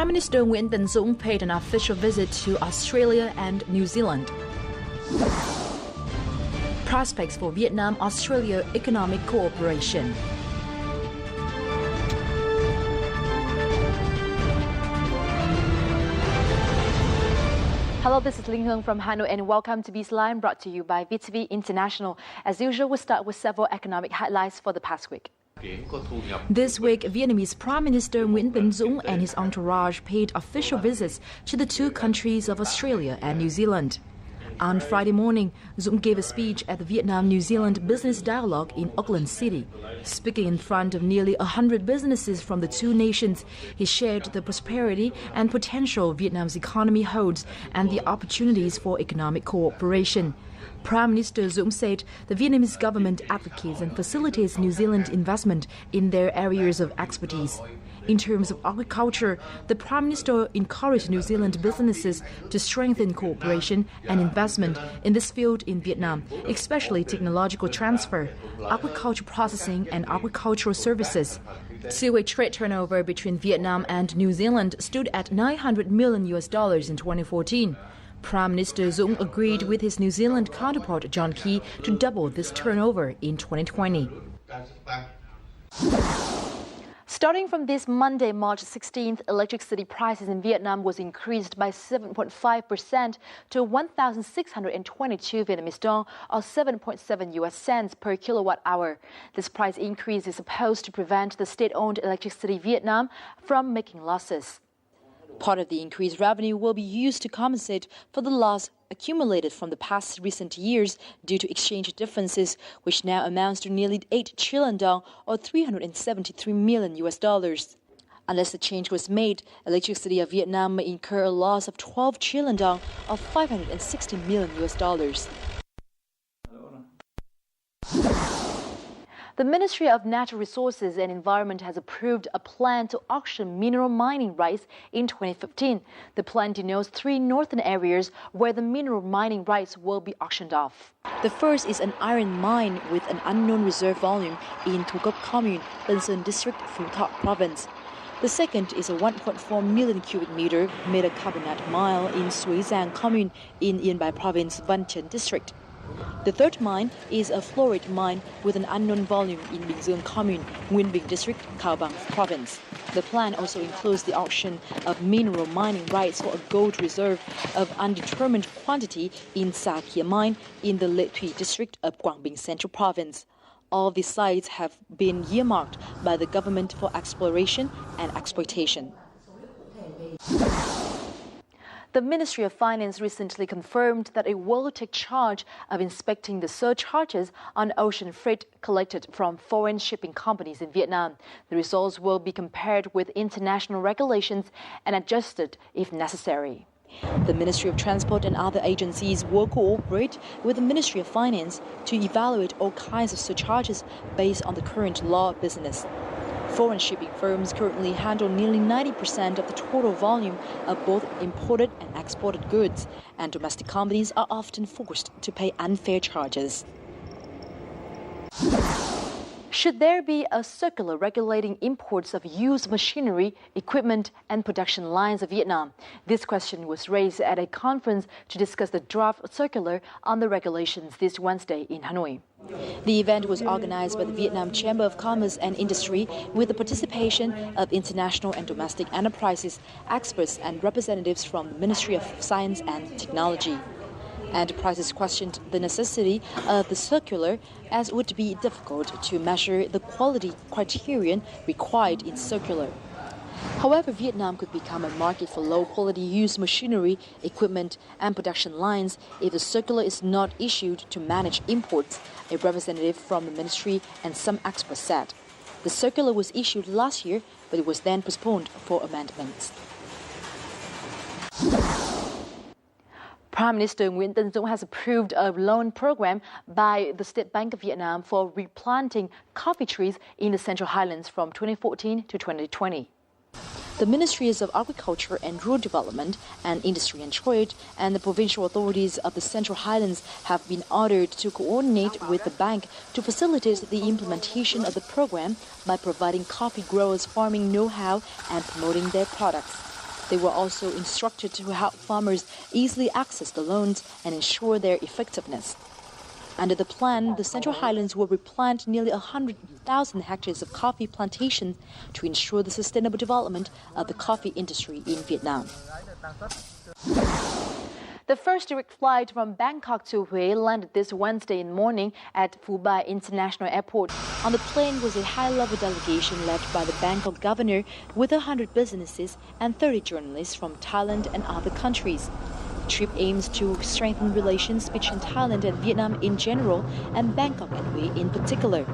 Prime Minister Nguyen Tân Dũng paid an official visit to Australia and New Zealand. Prospects for Vietnam-Australia economic cooperation. Hello, this is Linh Hương from Hanoi and welcome to Bizline, brought to you by VTV International. As usual, we'll start with several economic highlights for the past week. This week, Vietnamese Prime Minister Nguyen Tân Dũng and his entourage paid official visits to the two countries of Australia and New Zealand. On Friday morning, Dũng gave a speech at the Vietnam-New Zealand Business Dialogue in Auckland City. Speaking in front of nearly 100 businesses from the two nations, he shared the prosperity and potential Vietnam's economy holds and the opportunities for economic cooperation. Prime Minister Dũng said the Vietnamese government advocates and facilitates New Zealand investment in their areas of expertise. In terms of agriculture, the Prime Minister encouraged New Zealand businesses to strengthen cooperation and investment in this field in Vietnam, especially technological transfer, agriculture processing and agricultural services. Two-way trade turnover between Vietnam and New Zealand stood at $900 million in 2014. Prime Minister Dũng agreed with his New Zealand counterpart John Key to double this turnover in 2020. Starting from this Monday, March 16th, electricity prices in Vietnam was increased by 7.5% to 1,622 Vietnamese dong, or 7.7 US cents per kilowatt hour. This price increase is supposed to prevent the state-owned Electricity Vietnam from making losses. Part of the increased revenue will be used to compensate for the loss accumulated from the past recent years due to exchange differences, which now amounts to nearly 8 trillion dong or $373 million. Unless the change was made, Electricity of Vietnam may incur a loss of 12 trillion dong or $560 million. The Ministry of Natural Resources and Environment has approved a plan to auction mineral mining rights in 2015. The plan denotes 3 northern areas where the mineral mining rights will be auctioned off. The first is an iron mine with an unknown reserve volume in Thu Cuc Commune, Tân Sơn District, Phú Thọ Province. The second is a 1.4 million cubic meter metacarbonate mine in Suối Giang Commune in Yên Bái Province, Văn Chấn District. The third mine is a fluorite mine with an unknown volume in Bình Dương Commune, Nguyên Bình District, Cao Bằng Province. The plan also includes the auction of mineral mining rights for a gold reserve of undetermined quantity in Sa Kia Mine in the Lệ Thủy District of Quảng Bình Central Province. All these sites have been earmarked by the government for exploration and exploitation. The Ministry of Finance recently confirmed that it will take charge of inspecting the surcharges on ocean freight collected from foreign shipping companies in Vietnam. The results will be compared with international regulations and adjusted if necessary. The Ministry of Transport and other agencies will cooperate with the Ministry of Finance to evaluate all kinds of surcharges based on the current law of business. Foreign shipping firms currently handle nearly 90% of the total volume of both imported and exported goods, and domestic companies are often forced to pay unfair charges. Should there be a circular regulating imports of used machinery, equipment, and production lines of Vietnam? This question was raised at a conference to discuss the draft circular on the regulations this Wednesday in Hanoi. The event was organized by the Vietnam Chamber of Commerce and Industry with the participation of international and domestic enterprises, experts, and representatives from the Ministry of Science and Technology. Enterprises questioned the necessity of the circular, as it would be difficult to measure the quality criterion required in circular. However, Vietnam could become a market for low-quality used machinery, equipment, and production lines if the circular is not issued to manage imports, a representative from the ministry and some experts said. The circular was issued last year, but it was then postponed for amendments. Prime Minister Nguyen Tân Dũng has approved a loan program by the State Bank of Vietnam for replanting coffee trees in the Central Highlands from 2014 to 2020. The Ministries of Agriculture and Rural Development and Industry and Trade and the provincial authorities of the Central Highlands have been ordered to coordinate with the bank to facilitate the implementation of the program by providing coffee growers farming know-how and promoting their products. They were also instructed to help farmers easily access the loans and ensure their effectiveness. Under the plan, the Central Highlands will replant nearly 100,000 hectares of coffee plantations to ensure the sustainable development of the coffee industry in Vietnam. The first direct flight from Bangkok to Hue landed this Wednesday morning at Phu Bai International Airport. On the plane was a high-level delegation led by the Bangkok governor with 100 businesses and 30 journalists from Thailand and other countries. The trip aims to strengthen relations between Thailand and Vietnam in general and Bangkok and Hue in particular.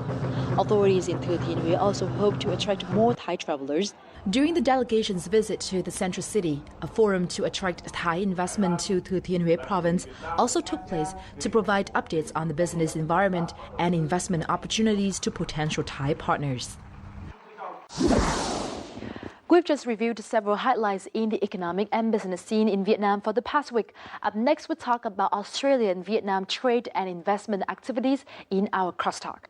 Authorities in Thừa Thiên Huế also hope to attract more Thai travelers. During the delegation's visit to the central city, a forum to attract Thai investment to Thừa Thiên Huế province also took place to provide updates on the business environment and investment opportunities to potential Thai partners. We've just reviewed several highlights in the economic and business scene in Vietnam for the past week. Up next, we'll talk about Australia and Vietnam trade and investment activities in our crosstalk.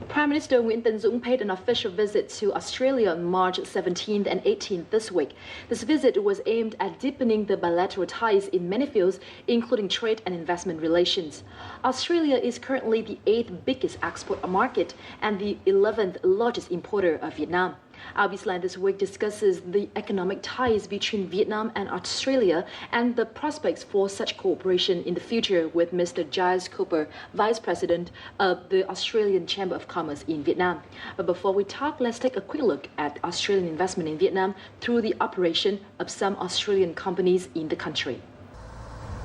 Prime Minister Nguyễn Tấn Dũng paid an official visit to Australia on March 17th and 18th this week. This visit was aimed at deepening the bilateral ties in many fields, including trade and investment relations. Australia is currently the 8th biggest export market and the 11th largest importer of Vietnam. Our Bizline this week discusses the economic ties between Vietnam and Australia and the prospects for such cooperation in the future with Mr. Giles Cooper, Vice President of the Australian Chamber of Commerce in Vietnam. But before we talk, let's take a quick look at Australian investment in Vietnam through the operation of some Australian companies in the country.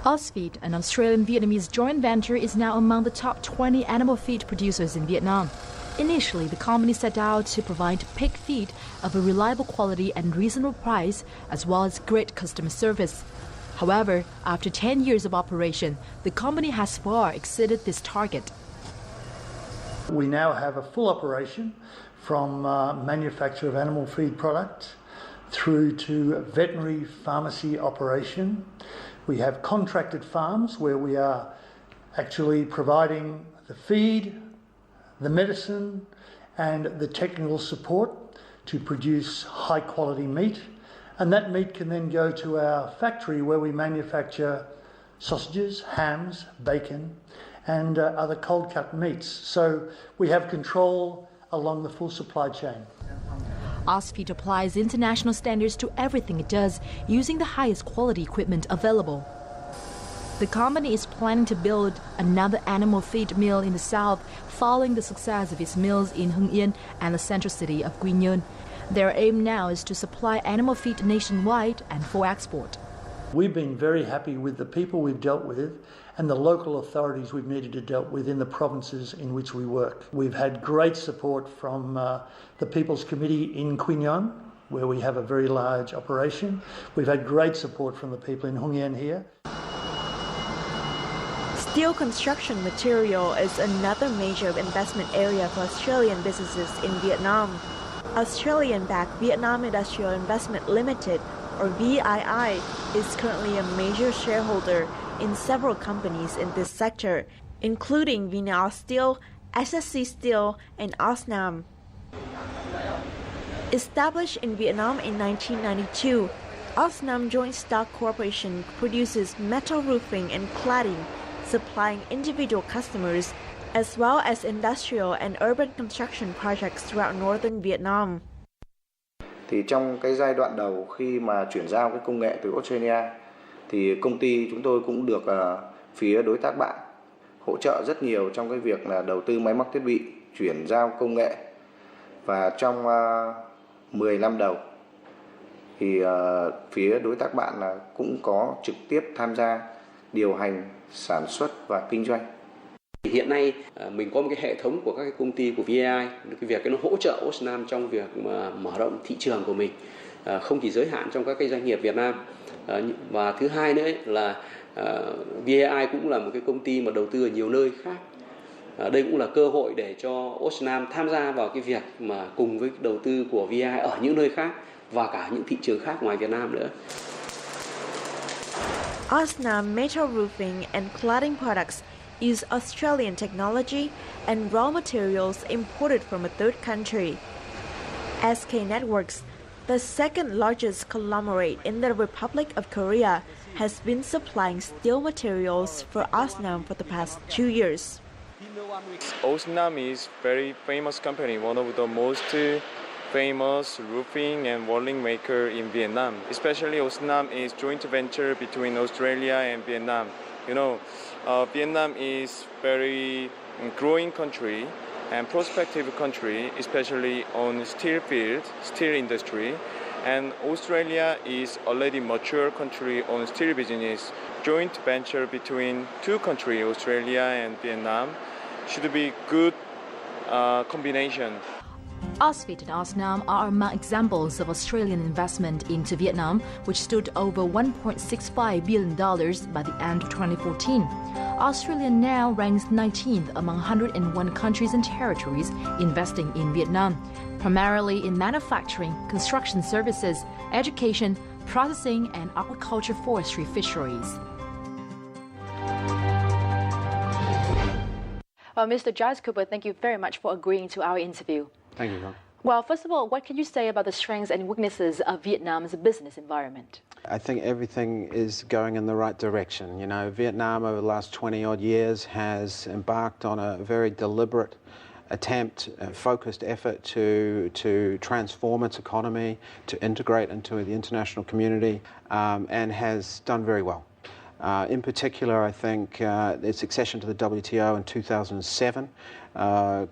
Ausfeed, an Australian-Vietnamese joint venture, is now among the top 20 animal feed producers in Vietnam. Initially, the company set out to provide pig feed of a reliable quality and reasonable price, as well as great customer service. However, after 10 years of operation, the company has far exceeded this target. We now have a full operation from manufacture of animal feed products through to veterinary pharmacy operation. We have contracted farms where we are actually providing the feed, the medicine and the technical support to produce high quality meat, and that meat can then go to our factory where we manufacture sausages, hams, bacon and other cold cut meats. So we have control along the full supply chain. Ausfeed applies international standards to everything it does, using the highest quality equipment available. The company is planning to build another animal feed mill in the south, following the success of its mills in Hưng Yên and the central city of Quy Nhơn. Their aim now is to supply animal feed nationwide and for export. We've been very happy with the people we've dealt with and the local authorities we've needed to deal with in the provinces in which we work. We've had great support from the People's Committee in Quy Nhơn, where we have a very large operation. We've had great support from the people in Hưng Yên here. Steel construction material is another major investment area for Australian businesses in Vietnam. Australian-backed Vietnam Industrial Investment Limited, or VII, is currently a major shareholder in several companies in this sector, including Vinal Steel, SSC Steel, and Osnam. Established in Vietnam in 1992, Osnam Joint Stock Corporation produces metal roofing and cladding, supplying individual customers, as well as industrial and urban construction projects throughout northern Vietnam. Thì trong cái giai đoạn đầu khi mà chuyển giao cái công nghệ từ Australia, thì công ty chúng tôi cũng được phía đối tác bạn hỗ trợ rất nhiều trong cái việc là đầu tư máy móc thiết bị, chuyển giao công nghệ. Và trong 10 năm đầu thì phía đối tác bạn là cũng có trực tiếp tham gia điều hành sản xuất và kinh doanh. Hiện nay mình có một cái hệ thống của các cái công ty của VI, cái việc nó hỗ trợ Osnam trong việc mà mở rộng thị trường của mình, không chỉ giới hạn trong các cái doanh nghiệp Việt Nam. Và thứ hai nữa là VI cũng là một cái công ty mà đầu tư ở nhiều nơi khác. Đây cũng là cơ hội để cho Osnam tham gia vào cái việc mà cùng với đầu tư của VI ở những nơi khác và cả những thị trường khác ngoài Việt Nam nữa. Osnam Metal Roofing and Cladding Products use Australian technology and raw materials imported from a third country. SK Networks, the second largest conglomerate in the Republic of Korea, has been supplying steel materials for Osnam for the past 2 years. Osnam is very famous company, one of the most famous roofing and walling maker in Vietnam. Especially Osnam is joint venture between Australia and Vietnam. Vietnam is very growing country and prospective country, especially on steel field, steel industry. And Australia is already mature country on steel business. Joint venture between two countries, Australia and Vietnam, should be good combination. Ausfit and Osnam are among examples of Australian investment into Vietnam, which stood over $1.65 billion by the end of 2014. Australia now ranks 19th among 101 countries and territories investing in Vietnam, primarily in manufacturing, construction services, education, processing, and aquaculture, forestry, fisheries. Well, Mr. Giles Cooper, thank you very much for agreeing to our interview. Thank you, Ron. Well, first of all, what can you say about the strengths and weaknesses of Vietnam's business environment? I think everything is going in the right direction. Vietnam over the last 20-odd years has embarked on a very deliberate attempt, a focused effort to transform its economy, to integrate into the international community, and has done very well. In particular, I think its accession to the WTO in 2007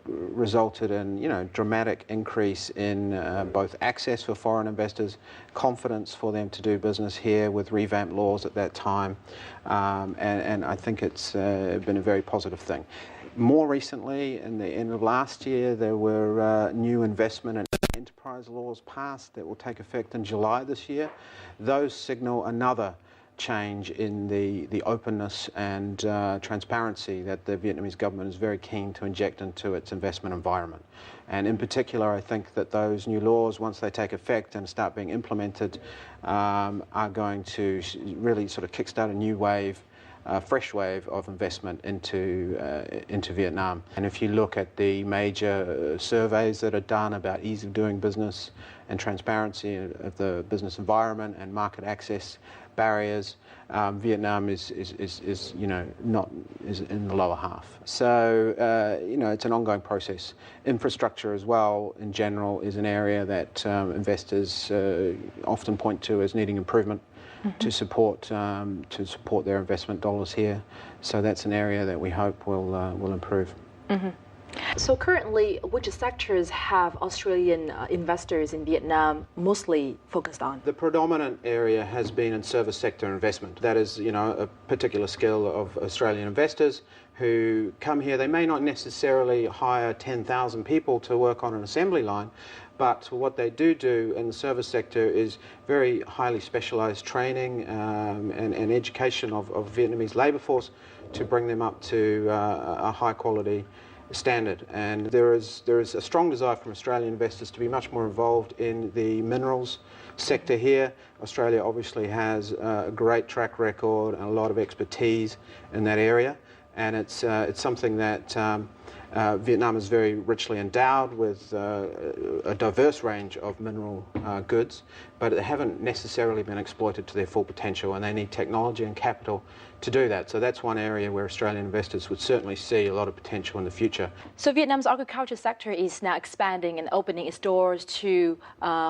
resulted in dramatic increase in both access for foreign investors, confidence for them to do business here with revamped laws at that time, and I think it's been a very positive thing. More recently, in the end of last year, there were new investment and enterprise laws passed that will take effect in July this year. Those signal another change in the openness and transparency that the Vietnamese government is very keen to inject into its investment environment. And in particular, I think that those new laws, once they take effect and start being implemented, are going to really sort of kickstart a new wave, fresh wave of investment into Vietnam. And if you look at the major surveys that are done about ease of doing business and transparency of the business environment and market access barriers, Vietnam is in the lower half. So it's an ongoing process. Infrastructure as well, in general, is an area that investors often point to as needing improvement. To support their investment dollars here, so that's an area that we hope will improve. So currently, which sectors have Australian investors in Vietnam mostly focused on? The predominant area has been in service sector investment. That is, a particular skill of Australian investors who come here. They may not necessarily hire 10,000 people to work on an assembly line, but what they do in the service sector is very highly specialised training and education of Vietnamese labour force to bring them up to a high quality standard. And there is a strong desire from Australian investors to be much more involved in the minerals sector here. Australia obviously has a great track record and a lot of expertise in that area, and it's something that Vietnam is very richly endowed with a diverse range of mineral goods, but they haven't necessarily been exploited to their full potential, and they need technology and capital to do that. So that's one area where Australian investors would certainly see a lot of potential in the future. So Vietnam's agriculture sector is now expanding and opening its doors to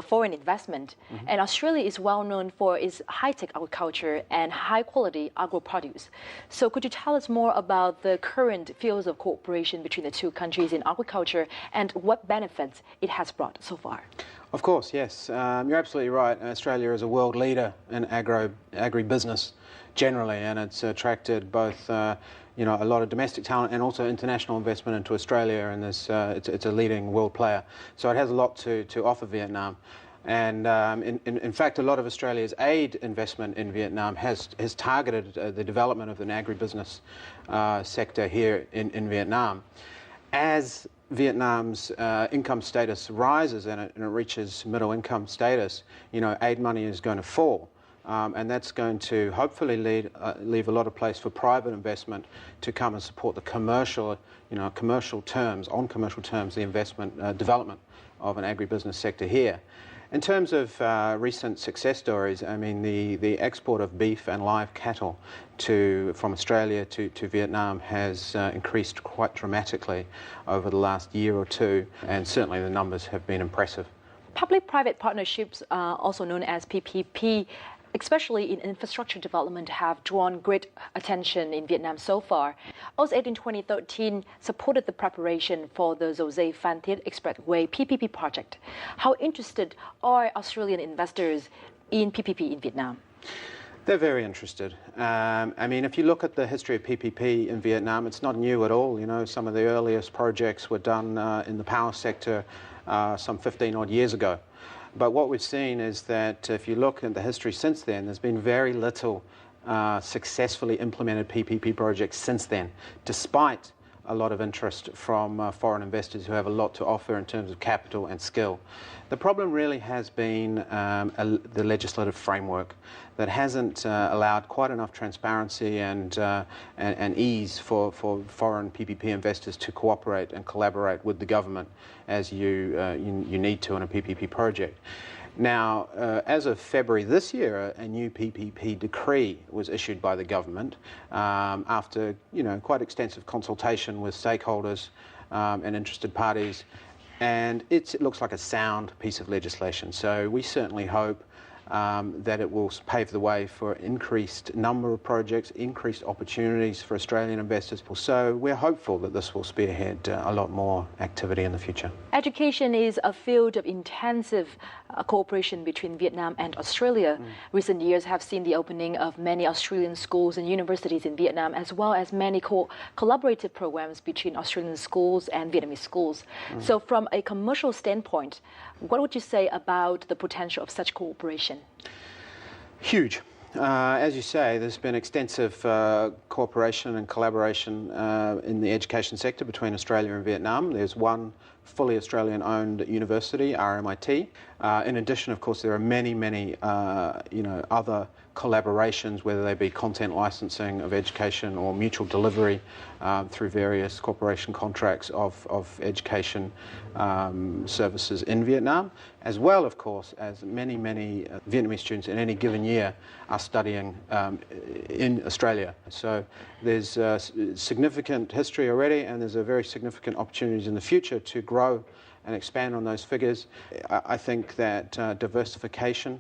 foreign investment. And Australia is well known for its high-tech agriculture and high-quality agro-produce. So could you tell us more about the current fields of cooperation between the two countries in agriculture and what benefits it has brought so far? Of course, yes. You're absolutely right. Australia is a world leader in agribusiness generally, and it's attracted both a lot of domestic talent and also international investment into Australia, and it's a leading world player. So it has a lot to offer Vietnam. And in fact, a lot of Australia's aid investment in Vietnam has targeted the development of an agribusiness sector here in Vietnam. As Vietnam's income status rises and it reaches middle income status, aid money is going to fall. And that's going to hopefully leave a lot of place for private investment to come and support the commercial terms, the investment development of an agribusiness sector here. In terms of recent success stories, I mean, the export of beef and live cattle from Australia to Vietnam has increased quite dramatically over the last year or two, and certainly the numbers have been impressive. Public-private partnerships, also known as PPP, especially in infrastructure development, have drawn great attention in Vietnam so far. AusAid in 2013 supported the preparation for the Dầu Giây Phan Thiết Expressway PPP project. How interested are Australian investors in PPP in Vietnam? They're very interested. I mean, if you look at the history of PPP in Vietnam, it's not new at all. You know, some of the earliest projects were done in the power sector some 15 odd years ago. But what we've seen is that if you look at the history since then, there's been very little successfully implemented PPP projects since then, despite a lot of interest from foreign investors who have a lot to offer in terms of capital and skill. The problem really has been the legislative framework that hasn't allowed quite enough transparency and ease for foreign PPP investors to cooperate and collaborate with the government as you need to on a PPP project. Now, as of February this year, a new PPP decree was issued by the government after quite extensive consultation with stakeholders and interested parties, and it looks like a sound piece of legislation. So we certainly hope that it will pave the way for increased number of projects, increased opportunities for Australian investors. So we're hopeful that this will spearhead a lot more activity in the future. Education is a field of intensive cooperation between Vietnam and Australia. Recent years have seen the opening of many Australian schools and universities in Vietnam, as well as many collaborative programs between Australian schools and Vietnamese schools. So from a commercial standpoint, what would you say about the potential of such cooperation? Huge. As you say, there's been extensive cooperation and collaboration in the education sector between Australia and Vietnam. There's one fully Australian-owned university, RMIT. In addition, of course, there are many other collaborations, whether they be content licensing of education or mutual delivery through various corporation contracts of education services in Vietnam, as well, of course, as many Vietnamese students in any given year are studying in Australia. So there's significant history already, and there's a very significant opportunities in the future to grow and expand on those figures. I think that diversification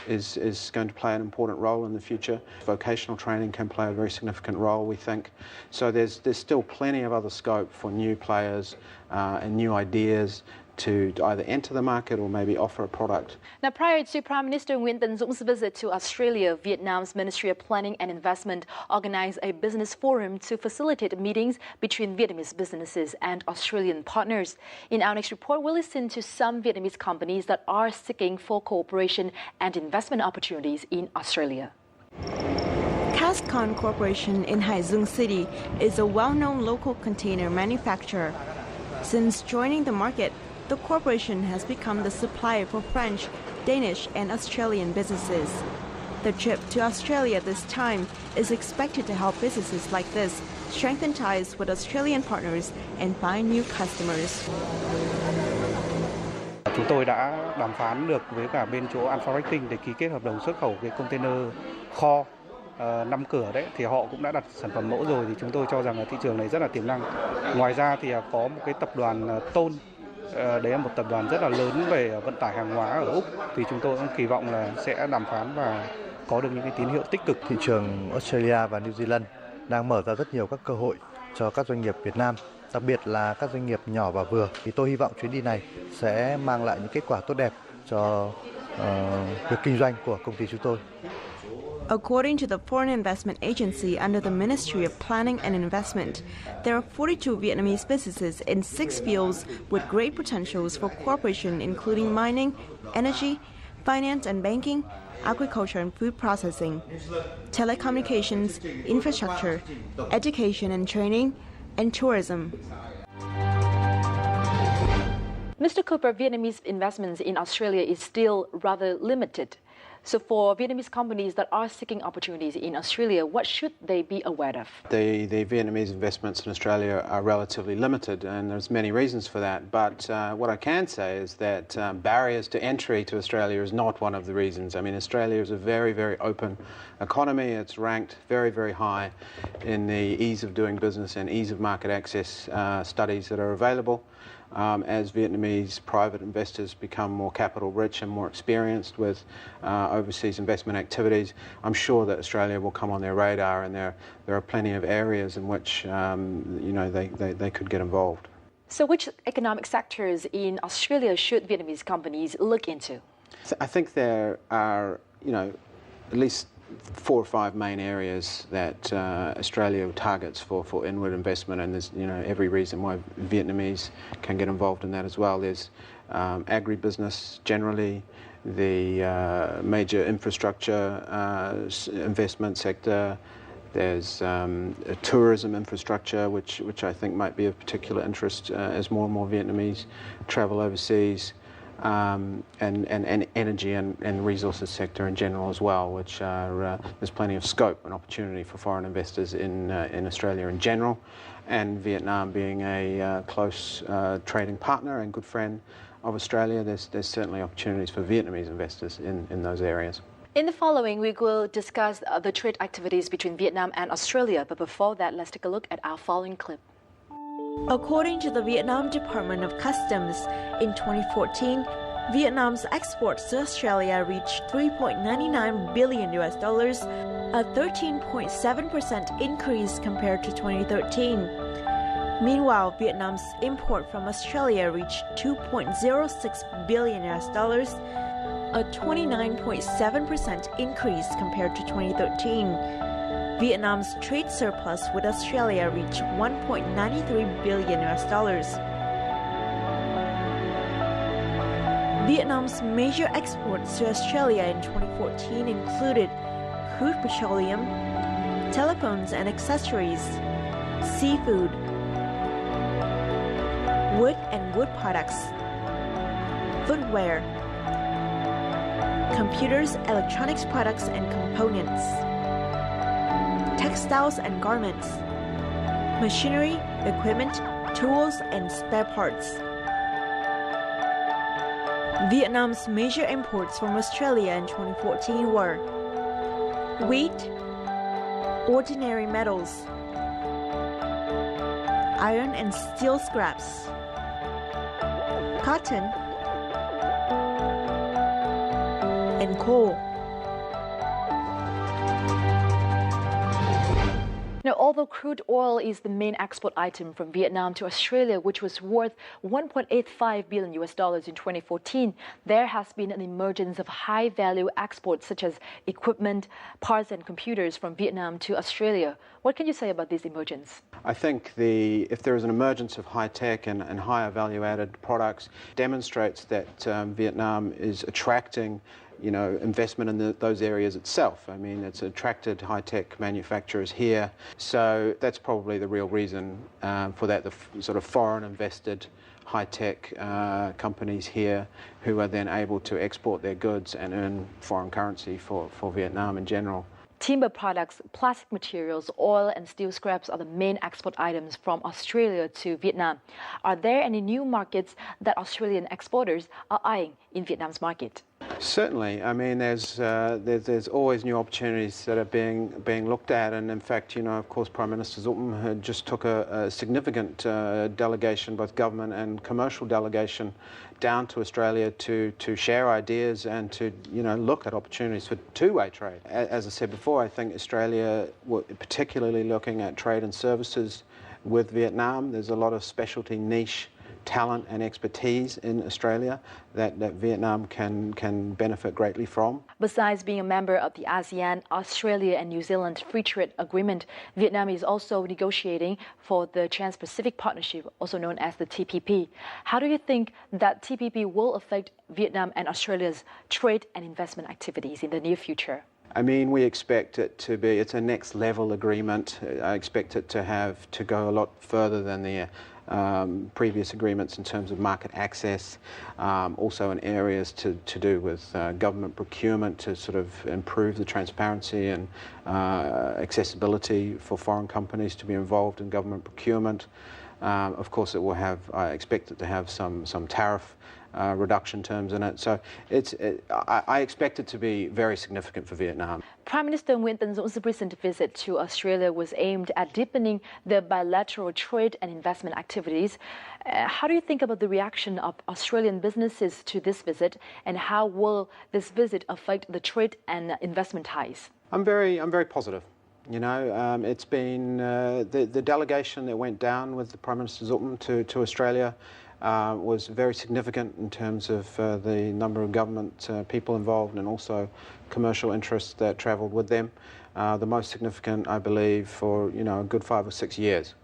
is going to play an important role in the future. Vocational training can play a very significant role, we think. So there's still plenty of other scope for new players and new ideas to either enter the market or maybe offer a product. Now, prior to Prime Minister Nguyen Tân Dũng visit to Australia, Vietnam's Ministry of Planning and Investment organized a business forum to facilitate meetings between Vietnamese businesses and Australian partners. In our next report, we'll listen to some Vietnamese companies that are seeking for cooperation and investment opportunities in Australia. Cascon Corporation in Hai Dung City is a well-known local container manufacturer. Since joining the market, the corporation has become the supplier for French, Danish, and Australian businesses. The trip to Australia this time is expected to help businesses like this strengthen ties with Australian partners and find new customers. Chúng tôi đã đàm phán được với cả bên chỗ Alpha Rating để ký kết hợp đồng xuất khẩu cái container kho 5 cửa đấy, thì họ cũng đã đặt sản phẩm mẫu rồi, thì chúng tôi cho rằng là thị trường này rất là tiềm năng. Ngoài ra thì có một cái tập đoàn Tôn, đấy là một tập đoàn rất là lớn về vận tải hàng hóa ở Úc, thì chúng tôi cũng kỳ vọng là sẽ đàm phán và có được những cái tín hiệu tích cực. Thị trường Australia và New Zealand đang mở ra rất nhiều các cơ hội cho các doanh nghiệp Việt Nam, đặc biệt là các doanh nghiệp nhỏ và vừa. Thì tôi hy vọng chuyến đi này sẽ mang lại những kết quả tốt đẹp cho việc kinh doanh của công ty chúng tôi. According to the Foreign Investment Agency under the Ministry of Planning and Investment, there are 42 Vietnamese businesses in 6 fields with great potentials for cooperation, including mining, energy, finance and banking, agriculture and food processing, telecommunications, infrastructure, education and training, and tourism. Mr. Cooper, Vietnamese investments in Australia is still rather limited. So for Vietnamese companies that are seeking opportunities in Australia, what should they be aware of? The Vietnamese investments in Australia are relatively limited, and there's many reasons for that. But what I can say is that barriers to entry to Australia is not one of the reasons. I mean, Australia is a very, very open economy. It's ranked very, very high in the ease of doing business and ease of market access studies that are available. As Vietnamese private investors become more capital rich and more experienced with overseas investment activities, I'm sure that Australia will come on their radar, and there are plenty of areas in which they could get involved. So which economic sectors in Australia should Vietnamese companies look into? I think there are, at least 4 or 5 main areas that Australia targets for inward investment, and there's every reason why Vietnamese can get involved in that as well. There's agribusiness generally, the major infrastructure investment sector. There's tourism infrastructure, which I think might be of particular interest as more and more Vietnamese travel overseas. And energy and resources sector in general as well, which are, there's plenty of scope and opportunity for foreign investors in Australia in general, and Vietnam being a close trading partner and good friend of Australia, there's certainly opportunities for Vietnamese investors in those areas. In the following, we will discuss the trade activities between Vietnam and Australia, but before that, let's take a look at our following clip. According to the Vietnam Department of Customs, in 2014, Vietnam's exports to Australia reached $3.99 billion, a 13.7% increase compared to 2013. Meanwhile, Vietnam's import from Australia reached $2.06 billion, a 29.7% increase compared to 2013. Vietnam's trade surplus with Australia reached $1.93 billion. Vietnam's major exports to Australia in 2014 included crude petroleum, telephones and accessories, seafood, wood and wood products, footwear, computers, electronics products and components, textiles and garments, machinery, equipment, tools, and spare parts. Vietnam's major imports from Australia in 2014 were wheat, ordinary metals, iron and steel scraps, cotton, and coal. Now, although crude oil is the main export item from Vietnam to Australia, which was worth $1.85 billion in 2014, there has been an emergence of high-value exports such as equipment, parts and computers from Vietnam to Australia. What can you say about this emergence? I think if there is an emergence of high-tech and higher value-added products, demonstrates that Vietnam is attracting investment in those areas itself. I mean, it's attracted high-tech manufacturers here. So that's probably the real reason for that, the sort of foreign invested high-tech companies here who are then able to export their goods and earn foreign currency for Vietnam in general. Timber products, plastic materials, oil and steel scraps are the main export items from Australia to Vietnam. Are there any new markets that Australian exporters are eyeing in Vietnam's market? Certainly. I mean, there's always new opportunities that are being looked at, and in fact, of course, Prime Minister Zulton had just took a significant delegation, both government and commercial delegation, down to Australia to share ideas and to look at opportunities for two-way trade. As I said before, I think Australia, particularly looking at trade and services with Vietnam, there's a lot of specialty niche talent and expertise in Australia that Vietnam can benefit greatly from. Besides being a member of the ASEAN, Australia and New Zealand Free Trade Agreement, Vietnam is also negotiating for the Trans-Pacific Partnership, also known as the TPP. How do you think that TPP will affect Vietnam and Australia's trade and investment activities in the near future? I mean, we expect it to be, it's a next level agreement. I expect it to go a lot further than the previous agreements in terms of market access, also in areas to do with government procurement to sort of improve the transparency and accessibility for foreign companies to be involved in government procurement. Of course, it will have, I expect it to have some tariff reduction terms in it. So I expect it to be very significant for Vietnam. Prime Minister Nguyen Tân Dũng recent visit to Australia was aimed at deepening the bilateral trade and investment activities. How do you think about the reaction of Australian businesses to this visit, and how will this visit affect the trade and investment ties? I'm very positive. You know, it's been the delegation that went down with the Prime Minister Dũng to Australia was very significant in terms of the number of government people involved and also commercial interests that travelled with them. The most significant, I believe, for a good 5 or 6 years.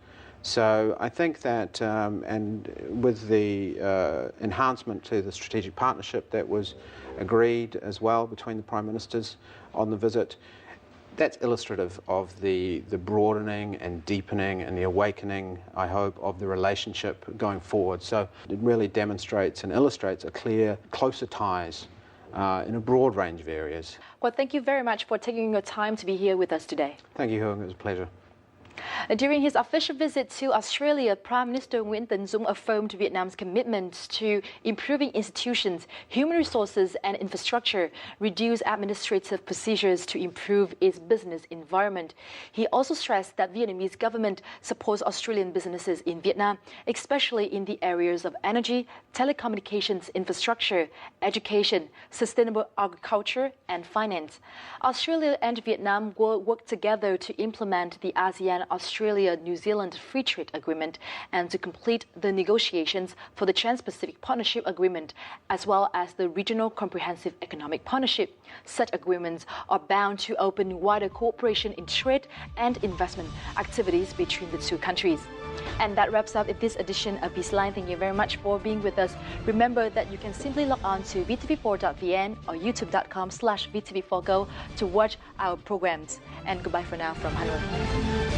So I think that, and with the enhancement to the strategic partnership that was agreed as well between the Prime Ministers on the visit, that's illustrative of the broadening and deepening and the awakening, I hope, of the relationship going forward. So it really demonstrates and illustrates a clear, closer ties in a broad range of areas. Well, thank you very much for taking your time to be here with us today. Thank you, Hương. It was a pleasure. During his official visit to Australia, Prime Minister Nguyen Tân Dũng affirmed Vietnam's commitment to improving institutions, human resources and infrastructure, reduce administrative procedures to improve its business environment. He also stressed that Vietnamese government supports Australian businesses in Vietnam, especially in the areas of energy, telecommunications infrastructure, education, sustainable agriculture and finance. Australia and Vietnam will work together to implement the ASEAN-Australia-New Zealand Free Trade Agreement and to complete the negotiations for the Trans-Pacific Partnership Agreement, as well as the Regional Comprehensive Economic Partnership. Such agreements are bound to open wider cooperation in trade and investment activities between the two countries. And that wraps up this edition of Bizline. Thank you very much for being with us. Remember that you can simply log on to vtv4.vn or youtube.com/vtv4go to watch our programs. And goodbye for now from Hanoi.